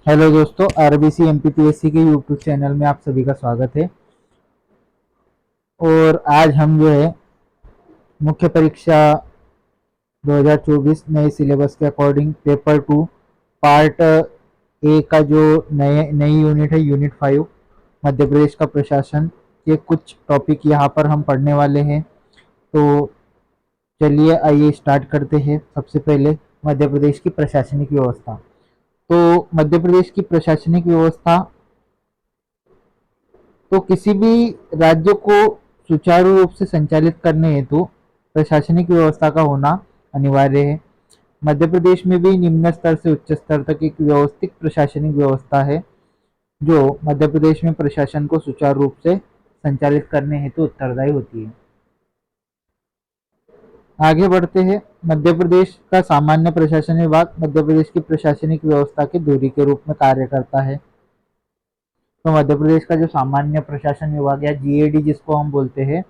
Hello दोस्तों, RBC MPPSC के YouTube channel में आप सभी का स्वागत है। और आज हम जो है मुख्य परीक्षा 2024 नए सिलेबस के अकॉर्डिंग पेपर 2 पार्ट ए का जो नई यूनिट है, यूनिट 5 मध्य प्रदेश का प्रशासन के कुछ टॉपिक यहाँ पर हम पढ़ने वाले हैं। तो चलिए आइए स्टार्ट करते हैं। सबसे पहले मध्य प्रदेश की प्रशासनिक व्यवस्था। तो मध्य प्रदेश की प्रशासनिक व्यवस्था, तो किसी भी राज्य को सुचारू रूप से संचालित करने हेतु प्रशासनिक व्यवस्था का होना अनिवार्य है। मध्य प्रदेश में भी निम्न स्तर से उच्च स्तर तक एक व्यवस्थित प्रशासनिक व्यवस्था है जो मध्य प्रदेश में प्रशासन को सुचारू रूप से संचालित करने हेतु उत्तरदायी होती है। आगे बढ़ते हैं। मध्य प्रदेश का सामान्य प्रशासन विभाग मध्य प्रदेश की प्रशासनिक व्यवस्था के धुरी के रूप में कार्य करता है। तो मध्य प्रदेश का जो सामान्य प्रशासन विभाग या जीएडी जिसको हम बोलते हैं,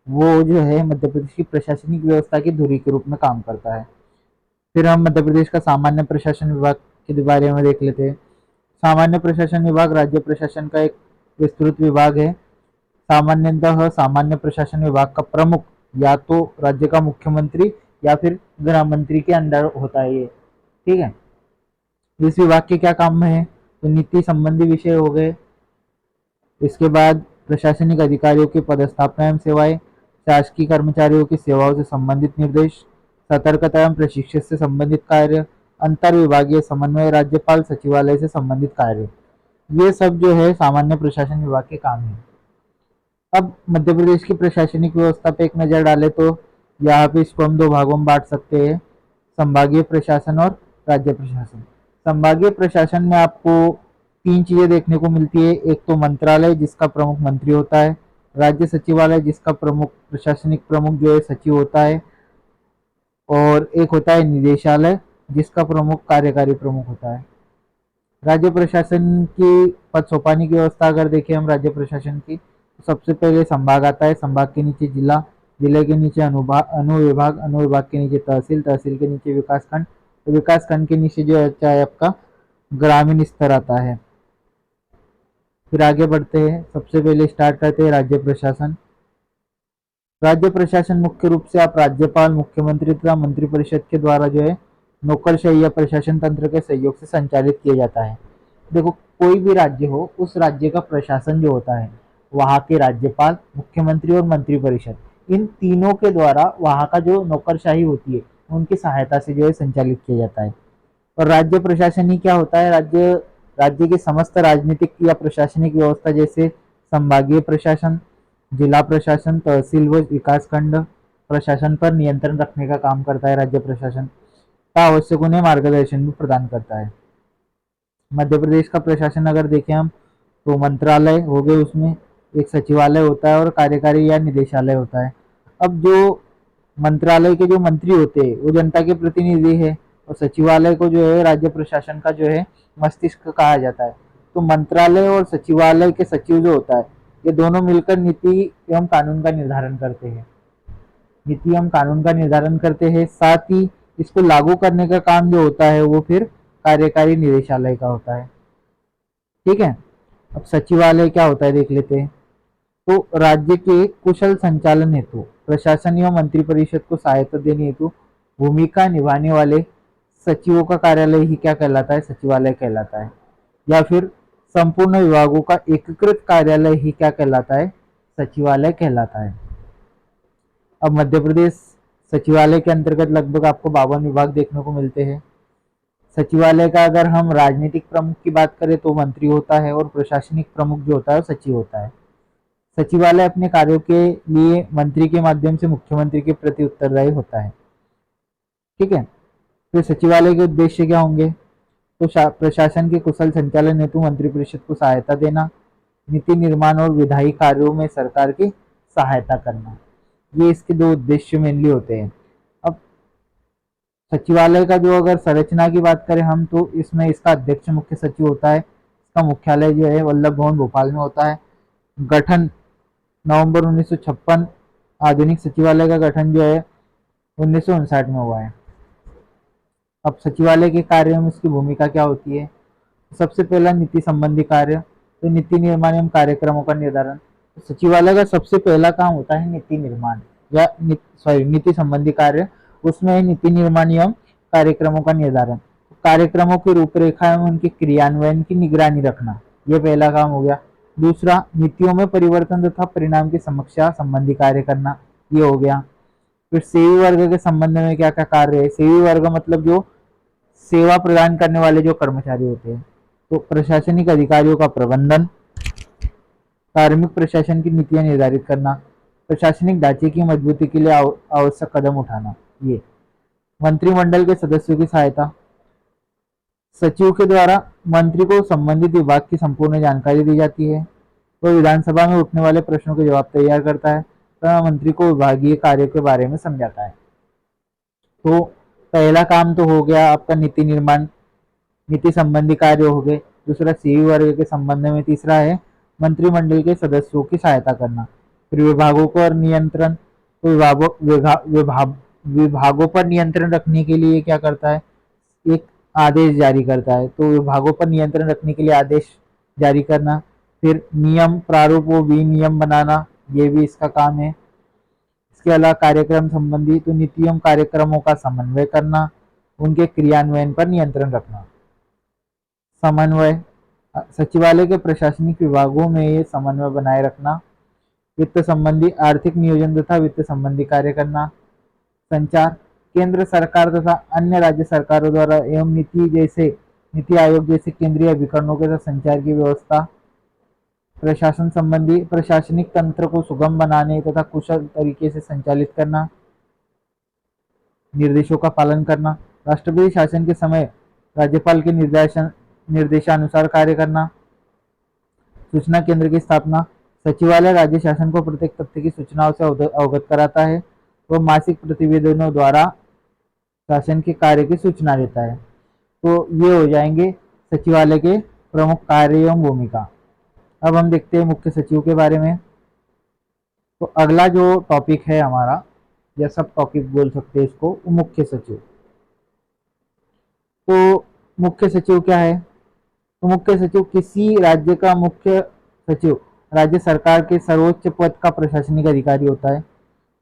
वो जो है मध्य प्रदेश की प्रशासनिक व्यवस्था की धुरी के रूप में काम करता है। फिर हम मध्य प्रदेश का सामान्य प्रशासन विभाग के बारे में देख लेते हैं। सामान्य प्रशासन विभाग राज्य प्रशासन का एक विस्तृत विभाग है। सामान्यतः सामान्य प्रशासन विभाग का प्रमुख या तो राज्य का मुख्यमंत्री या फिर गृह मंत्री के अंडर होता है ये। ठीक है। इस विभाग के क्या काम है? तो नीति संबंधी विषय हो गए। इसके बाद प्रशासनिक अधिकारियों की पदस्थापना एवं सेवाएं, शासकीय कर्मचारियों की सेवाओं से संबंधित निर्देश, सतर्कता एवं प्रशिक्षण से संबंधित कार्य, अंतर विभागीय समन्वय, राज्यपाल सचिवालय से संबंधित कार्य, ये सब जो है सामान्य प्रशासन विभाग के काम है। अब मध्य प्रदेश की प्रशासनिक व्यवस्था पे एक नज़र डालें तो यहाँ पे इसको हम दो भागों में बांट सकते हैं, संभागीय प्रशासन और राज्य प्रशासन। संभागीय प्रशासन में आपको तीन चीजें देखने को मिलती है। एक तो मंत्रालय जिसका प्रमुख मंत्री होता है, राज्य सचिवालय जिसका प्रमुख प्रशासनिक प्रमुख जो है सचिव होता है, और एक होता है निदेशालय जिसका प्रमुख कार्यकारी प्रमुख होता है। राज्य प्रशासन की पद सोपानी की व्यवस्था अगर देखें हम राज्य प्रशासन की, तो सबसे पहले संभाग आता है। संभाग के नीचे जिला, जिले के नीचे अनुविभाग, अनुविभाग के नीचे तहसील, तहसील के नीचे विकासखंड, तो विकासखंड के नीचे जो है आपका ग्रामीण स्तर आता है। फिर आगे बढ़ते हैं। सबसे पहले स्टार्ट करते हैं राज्य प्रशासन। राज्य प्रशासन मुख्य रूप से आप राज्यपाल, मुख्यमंत्री तथा मंत्रिपरिषद के द्वारा जो है नौकरशाही या प्रशासन तंत्र के सहयोग से संचालित किया जाता है। देखो, कोई भी राज्य हो, उस राज्य का प्रशासन जो होता है, वहाँ के राज्यपाल, मुख्यमंत्री और मंत्रिपरिषद, इन तीनों के द्वारा वहाँ का जो नौकरशाही होती है उनकी सहायता से जो है संचालित किया जाता है। और राज्य प्रशासन ही क्या होता है? राज्य राज्य की समस्त राजनीतिक या प्रशासनिक व्यवस्था जैसे संभागीय प्रशासन, जिला प्रशासन, तहसील व विकासखंड प्रशासन पर नियंत्रण रखने का काम करता है। राज्य प्रशासन का आवश्यक उन्हें मार्गदर्शन भी प्रदान करता है। मध्य प्रदेश का प्रशासन अगर देखें हम, तो मंत्रालय हो गए, उसमें एक सचिवालय होता है और कार्यकारी या निदेशालय होता है। अब जो मंत्रालय के जो मंत्री होते हैं वो जनता के प्रतिनिधि है, और सचिवालय को जो है राज्य प्रशासन का जो है मस्तिष्क कहा जाता है। तो मंत्रालय और सचिवालय के सचिव जो होता है, ये दोनों मिलकर नीति एवं कानून का निर्धारण करते हैं। नीति एवं कानून का निर्धारण करते हैं, साथ ही इसको लागू करने का काम जो होता है वो फिर कार्यकारी निदेशालय का होता है। ठीक है। अब सचिवालय क्या होता है देख लेते हैं। तो राज्य के कुशल संचालन हेतु प्रशासन एवं मंत्रिपरिषद को सहायता देने हेतु भूमिका निभाने वाले सचिवों का कार्यालय ही क्या कहलाता है? सचिवालय कहलाता है। या फिर संपूर्ण विभागों का एकीकृत कार्यालय ही क्या कहलाता है? सचिवालय कहलाता है। अब मध्य प्रदेश सचिवालय के अंतर्गत लगभग आपको 52 विभाग देखने को मिलते हैं। सचिवालय का अगर हम राजनीतिक प्रमुख की बात करें तो मंत्री होता है, और प्रशासनिक प्रमुख जो होता है वो सचिव होता है। सचिवालय अपने कार्यों के लिए मंत्री के माध्यम से मुख्यमंत्री के प्रति उत्तरदायी होता है। ठीक है। तो सचिवालय के उद्देश्य क्या होंगे? तो प्रशासन के कुशल संचालन हेतु मंत्रिपरिषद को सहायता देना, नीति निर्माण और विधायी कार्यों में सरकार की सहायता करना, ये इसके दो उद्देश्य मेनली होते हैं। अब सचिवालय का जो अगर संरचना की बात करें हम, तो इसमें इसका अध्यक्ष मुख्य सचिव होता है। इसका मुख्यालय जो है वल्लभ भवन भोपाल में होता है। गठन नवंबर 1956, आधुनिक सचिवालय का गठन जो है 1959 में हुआ है। अब सचिवालय के कार्य में इसकी भूमिका क्या होती है? सबसे पहला नीति संबंधी कार्य, तो नीति निर्माण एवं कार्यक्रमों का निर्धारण। तो सचिवालय का सबसे पहला काम होता है नीति निर्माण या नीति संबंधी कार्य। उसमें नीति निर्माण एवं कार्यक्रमों का निर्धारण, कार्यक्रमों की रूपरेखा एवं उनके क्रियान्वयन की निगरानी रखना, ये पहला काम हो गया। दूसरा, नीतियों में परिवर्तन तथा परिणाम की समीक्षा संबंधी कार्य करना, ये हो गया। फिर सेवी वर्ग के संबंध में क्या क्या कार्य है। सेवी वर्ग मतलब जो सेवा प्रदान करने वाले जो कर्मचारी होते हैं। तो प्रशासनिक अधिकारियों का प्रबंधन, कार्मिक प्रशासन की नीतियां निर्धारित करना, प्रशासनिक ढांचे की मजबूती के लिए आवश्यक कदम उठाना। ये मंत्रिमंडल के सदस्यों की सहायता, सचिव के द्वारा मंत्री को संबंधित विभाग की संपूर्ण जानकारी दी जाती है। वो विधानसभा में उठने वाले प्रश्नों के जवाब तैयार करता है तथा मंत्री को विभागीय कार्य के बारे में समझाता है। तो पहला काम तो हो गया आपका नीति निर्माण, नीति संबंधी कार्य हो गए। दूसरा सीवी वर्ग के संबंध में, तीसरा है मंत्रिमंडल के सदस्यों की सहायता करना। फिर विभागों पर नियंत्रण, तो विभागों पर नियंत्रण रखने के लिए क्या करता है, एक आदेश जारी करता है। तो विभागों पर नियंत्रण रखने के लिए आदेश जारी करना। फिर नियम प्रारूप व विनियम बनाना, ये भी इसका काम है। इसके अलावा कार्यक्रम संबंधी, तो नीतियों कार्यक्रमों का समन्वय करना, उनके क्रियान्वयन पर नियंत्रण रखना। समन्वय, सचिवालय के प्रशासनिक विभागों में ये समन्वय बनाए रखना। वित्त संबंधी, आर्थिक नियोजन तथा वित्त संबंधी कार्य करना। संचार, केंद्र सरकार तथा अन्य राज्य सरकारों द्वारा एवं नीति आयोग जैसे केंद्रीय अभिकरणों के साथ संचार की व्यवस्था। प्रशासन संबंधी, प्रशासनिक तंत्र को सुगम बनाने तथा कुशल तरीके से संचालित करना, निर्देशों का पालन करना। राष्ट्रपति शासन के समय राज्यपाल के निर्देशानुसार कार्य करना। सूचना केंद्र की स्थापना, सचिवालय राज्य शासन को प्रत्येक तथ्य की सूचनाओं से अवगत कराता है। वह मासिक प्रतिवेदनों द्वारा शासन के कार्य की सूचना देता है। तो ये हो जाएंगे सचिवालय के प्रमुख कार्य एवं भूमिका। अब हम देखते हैं मुख्य सचिव के बारे में। तो अगला जो टॉपिक है हमारा, या सब टॉपिक बोल सकते हैं इसको, वो मुख्य सचिव। तो मुख्य सचिव क्या है, तो मुख्य सचिव किसी राज्य का मुख्य सचिव राज्य सरकार के सर्वोच्च पद का प्रशासनिक अधिकारी होता है।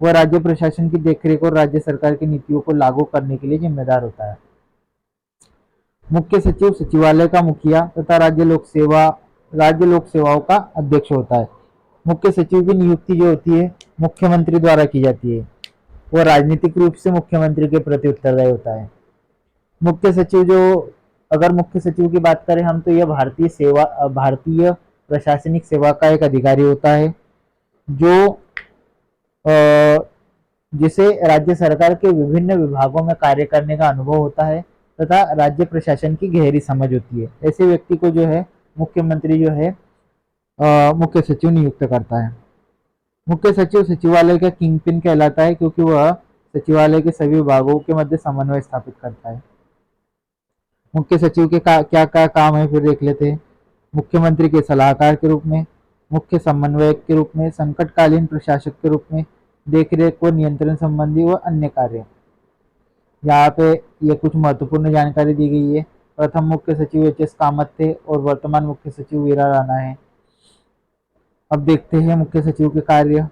वह राज्य प्रशासन की देखरेख और राज्य सरकार की नीतियों को लागू करने के लिए जिम्मेदार होता है। मुख्य सचिव सचिवालय का मुखिया तथा राज्य लोक सेवाओं का अध्यक्ष होता है। मुख्य सचिव की नियुक्ति जो होती है मुख्यमंत्री द्वारा की जाती है। वह राजनीतिक रूप से मुख्यमंत्री के प्रति उत्तरदायी होता है। मुख्य सचिव जो, अगर मुख्य सचिव की बात करें हम, तो यह भारतीय प्रशासनिक सेवा का एक अधिकारी होता है जो जिसे राज्य सरकार के विभिन्न विभागों में कार्य करने का अनुभव होता है तथा राज्य प्रशासन की गहरी समझ होती है। ऐसे व्यक्ति को जो है मुख्यमंत्री जो है मुख्य सचिव नियुक्त करता है। मुख्य सचिव सचिवालय का किंग पिन कहलाता है क्योंकि वह सचिवालय के सभी विभागों के मध्य समन्वय स्थापित करता है। मुख्य सचिव के क्या क्या काम है फिर देख लेते हैं। मुख्यमंत्री के सलाहकार के रूप में, मुख्य समन्वयक के रूप में, संकटकालीन प्रशासक के रूप में, देखरेख व नियंत्रण संबंधी व अन्य कार्य। यहाँ पे ये कुछ महत्वपूर्ण जानकारी दी गई है। प्रथम मुख्य सचिव एच.एस. कामत थे और वर्तमान मुख्य सचिव वीरा राणा है। अब देखते हैं मुख्य सचिव के कार्य।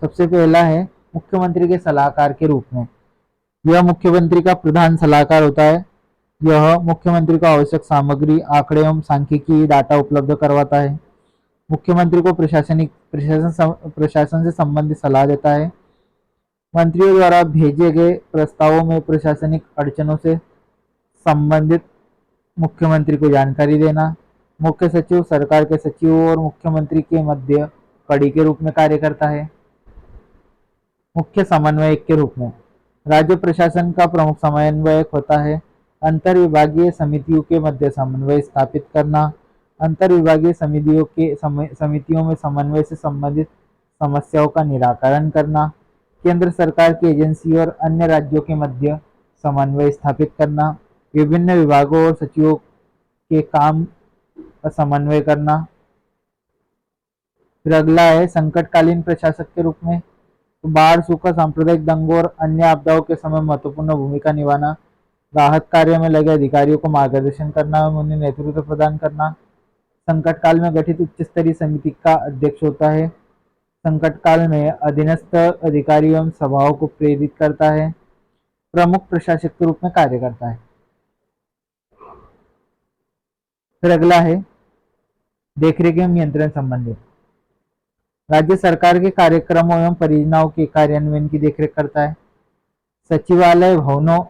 सबसे पहला है मुख्यमंत्री के सलाहकार के रूप में। यह मुख्यमंत्री का प्रधान सलाहकार होता है। यह मुख्यमंत्री को आवश्यक सामग्री, आंकड़े एवं सांख्यिकी डाटा उपलब्ध करवाता है। मुख्यमंत्री को प्रशासन से संबंधित सलाह देता है। मंत्रियों द्वारा भेजे गए प्रस्तावों में प्रशासनिक अड़चनों से संबंधित मुख्यमंत्री को जानकारी देना। मुख्य सचिव सरकार के सचिवों और मुख्यमंत्री के मध्य कड़ी के रूप में कार्य करता है। मुख्य समन्वयक के रूप में राज्य प्रशासन का प्रमुख समन्वयक होता है। अंतर विभागीय समितियों के मध्य समन्वय स्थापित करना, अंतर विभागीय समितियों में समन्वय से संबंधित समस्याओं का निराकरण करना, केंद्र सरकार की एजेंसी और अन्य राज्यों के मध्य समन्वय स्थापित करना, विभिन्न विभागों और सचिवों के काम का समन्वय करना। फिर अगला है संकटकालीन प्रशासक के रूप में, तो बाढ़, सूखा, सांप्रदायिक दंगों और अन्य आपदाओं के समय महत्वपूर्ण भूमिका निभाना। राहत कार्य में लगे अधिकारियों को मार्गदर्शन करना एवं उन्हें नेतृत्व प्रदान करना। संकट काल में गठित उच्च स्तरीय समिति का अध्यक्ष होता है। संकट काल में अधीनस्थ अधिकारियों एवं सभाओं को प्रेरित करता है। प्रमुख प्रशासक के रूप में कार्य करता है। फिर अगला है देखरेख एवं नियंत्रण संबंधित। राज्य सरकार के कार्यक्रमों एवं परियोजनाओं के कार्यान्वयन की देखरेख करता है। सचिवालय भवनों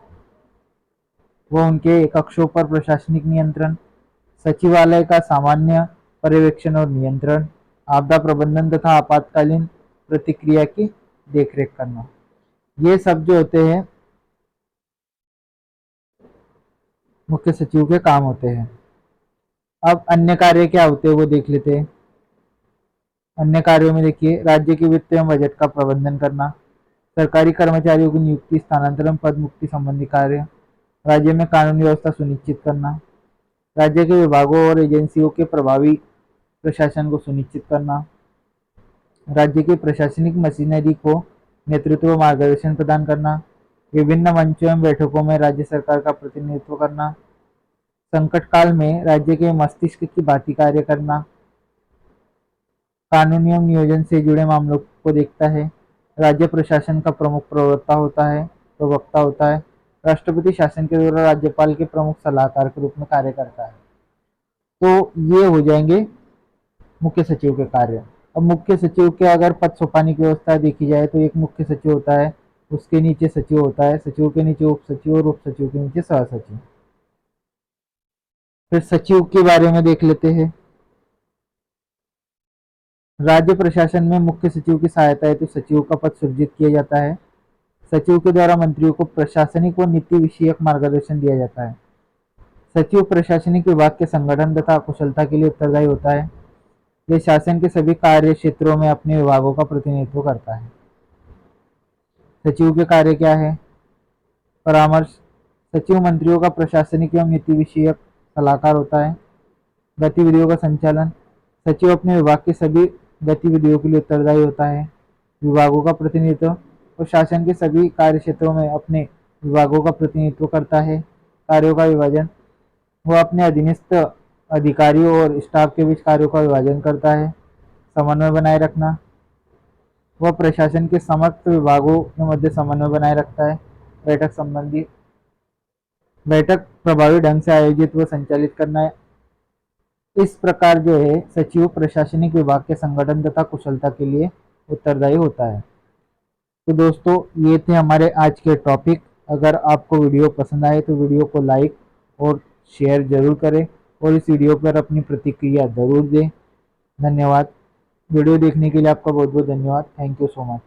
व उनके कक्षों पर प्रशासनिक नियंत्रण, सचिवालय का सामान्य पर्यवेक्षण और नियंत्रण, आपदा प्रबंधन तथा आपातकालीन प्रतिक्रिया की देखरेख करना, ये सब जो होते हैं मुख्य सचिव के काम होते हैं। अब अन्य कार्य क्या होते हैं वो देख लेते हैं। अन्य कार्यों में देखिए, राज्य के वित्त एवं बजट का प्रबंधन करना, सरकारी कर्मचारियों की नियुक्ति, स्थानांतरण, पद मुक्ति संबंधी कार्य, राज्य में कानून व्यवस्था सुनिश्चित करना, राज्य के विभागों और एजेंसियों के प्रभावी प्रशासन को सुनिश्चित करना, राज्य की प्रशासनिक मशीनरी को नेतृत्व व मार्गदर्शन प्रदान करना, विभिन्न मंचों एवं बैठकों में राज्य सरकार का प्रतिनिधित्व करना, संकट काल में राज्य के मस्तिष्क की भांति कार्य करना, कानून एवं नियोजन से जुड़े मामलों को देखता है, राज्य प्रशासन का प्रमुख प्रवक्ता होता है, राष्ट्रपति शासन के द्वारा राज्यपाल के प्रमुख सलाहकार के रूप में कार्य करता है। तो ये हो जाएंगे मुख्य सचिव के कार्य। अब मुख्य सचिव के अगर पद सोपानी की व्यवस्था देखी जाए तो एक मुख्य सचिव होता है, उसके नीचे सचिव होता है, सचिव के नीचे उप सचिव और उप सचिव के नीचे सह सचिव। फिर सचिव के बारे में देख लेते हैं। राज्य प्रशासन में मुख्य सचिव की सहायता हेतु सचिव का पद सृजित किया जाता है। सचिव के द्वारा मंत्रियों को प्रशासनिक व नीति विषयक मार्गदर्शन दिया जाता है। सचिव प्रशासनिक विभाग के संगठन तथा कुशलता के लिए उत्तरदायी होता है। यह शासन के सभी कार्य क्षेत्रों में अपने विभागों का प्रतिनिधित्व करता है। सचिव के कार्य क्या है? परामर्श, सचिव मंत्रियों का प्रशासनिक एवं नीति विषयक सलाहकार होता है। गतिविधियों का संचालन, सचिव अपने विभाग के सभी गतिविधियों के लिए उत्तरदायी होता है। विभागों का प्रतिनिधित्व, और शासन के सभी कार्य क्षेत्रों में अपने विभागों का प्रतिनिधित्व करता है। कार्यों का विभाजन, वह अपने अधीनस्थ अधिकारियों और स्टाफ के बीच कार्यों का विभाजन करता है। समन्वय बनाए रखना, वह प्रशासन के समस्त विभागों के मध्य समन्वय बनाए रखता है। बैठक प्रभावी ढंग से आयोजित व संचालित करना है। इस प्रकार जो है सचिव प्रशासनिक विभाग के संगठन तथा कुशलता के लिए उत्तरदायी होता है। तो दोस्तों ये थे हमारे आज के टॉपिक। अगर आपको वीडियो पसंद आए तो वीडियो को लाइक और शेयर जरूर करें और इस वीडियो पर अपनी प्रतिक्रिया जरूर दें। धन्यवाद। वीडियो देखने के लिए आपका बहुत बहुत धन्यवाद। Thank you so much.